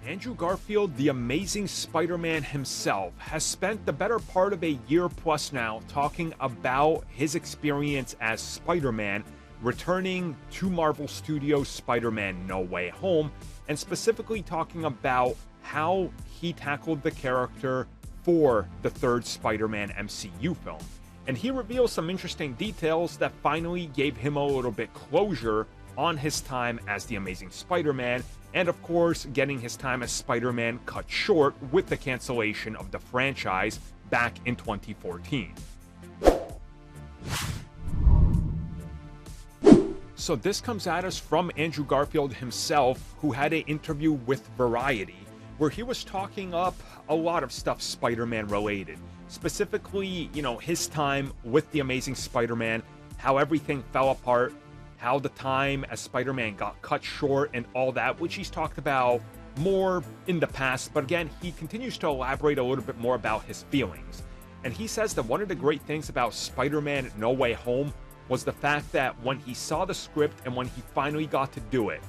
Andrew Garfield, the Amazing Spider-Man himself, has spent the better part of a year plus now talking about his experience as Spider-Man, returning to Marvel Studios' Spider-Man No Way Home, and specifically talking about how he tackled the character for the third Spider-Man MCU film. And he reveals some interesting details that finally gave him a little bit closure on his time as the Amazing Spider-Man, and of course getting his time as Spider-Man cut short with the cancellation of the franchise back in 2014. So this comes at us from Andrew Garfield himself, who had an interview with Variety, where he was talking up a lot of stuff Spider-Man related. Specifically, his time with the Amazing Spider-Man, how everything fell apart, how the time as Spider-Man got cut short and all that, which he's talked about more in the past, but again, he continues to elaborate a little bit more about his feelings. And he says that one of the great things about Spider-Man No Way Home was the fact that when he saw the script and when he finally got to do it,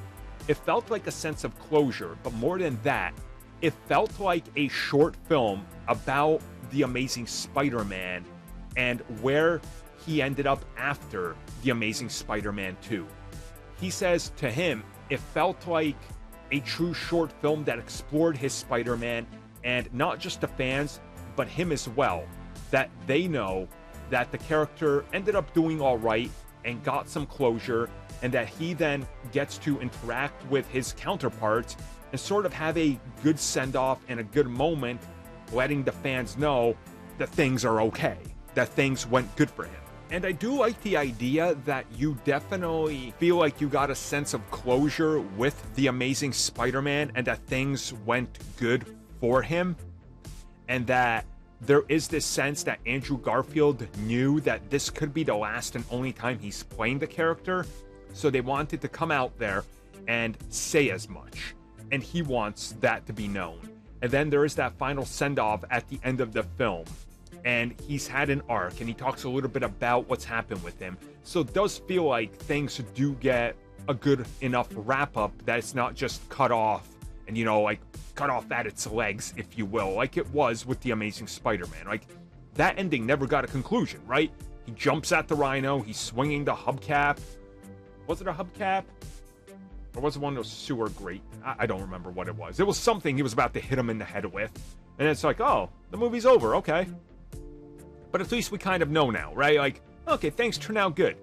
it felt like a sense of closure, but more than that, it felt like a short film about the Amazing Spider-Man and where he ended up after The Amazing Spider-Man 2. He says to him, it felt like a true short film that explored his Spider-Man, and not just the fans, but him as well, that they know that the character ended up doing all right and got some closure, and that he then gets to interact with his counterparts and sort of have a good send-off and a good moment, letting the fans know that things are okay, that things went good for him. And I do like the idea that you definitely feel like you got a sense of closure with the Amazing Spider-Man and that things went good for him, and that there is this sense that Andrew Garfield knew that this could be the last and only time he's playing the character, so they wanted to come out there and say as much, and he wants that to be known. And then there is that final send-off at the end of the film, and he's had an arc, and he talks a little bit about what's happened with him. So it does feel like things do get a good enough wrap-up that it's not just cut off, and cut off at its legs, if you will, like it was with The Amazing Spider-Man. Like, that ending never got a conclusion, right? He jumps at the Rhino, he's swinging the hubcap. Was it a hubcap? Or was it one of those sewer grate? I don't remember what it was. It was something he was about to hit him in the head with. And it's like, oh, the movie's over, okay. But at least we kind of know now, right? Like, okay, things turn out good.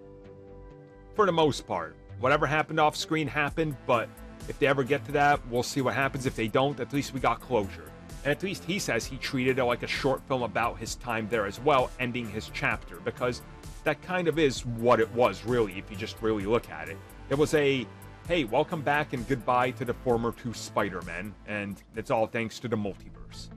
For the most part. Whatever happened off screen happened, but if they ever get to that, we'll see what happens. If they don't, at least we got closure. And at least he says he treated it like a short film about his time there as well, ending his chapter, because that kind of is what it was, really, if you just really look at it. It was a, hey, welcome back and goodbye to the former two Spider-Men, and it's all thanks to the multiverse.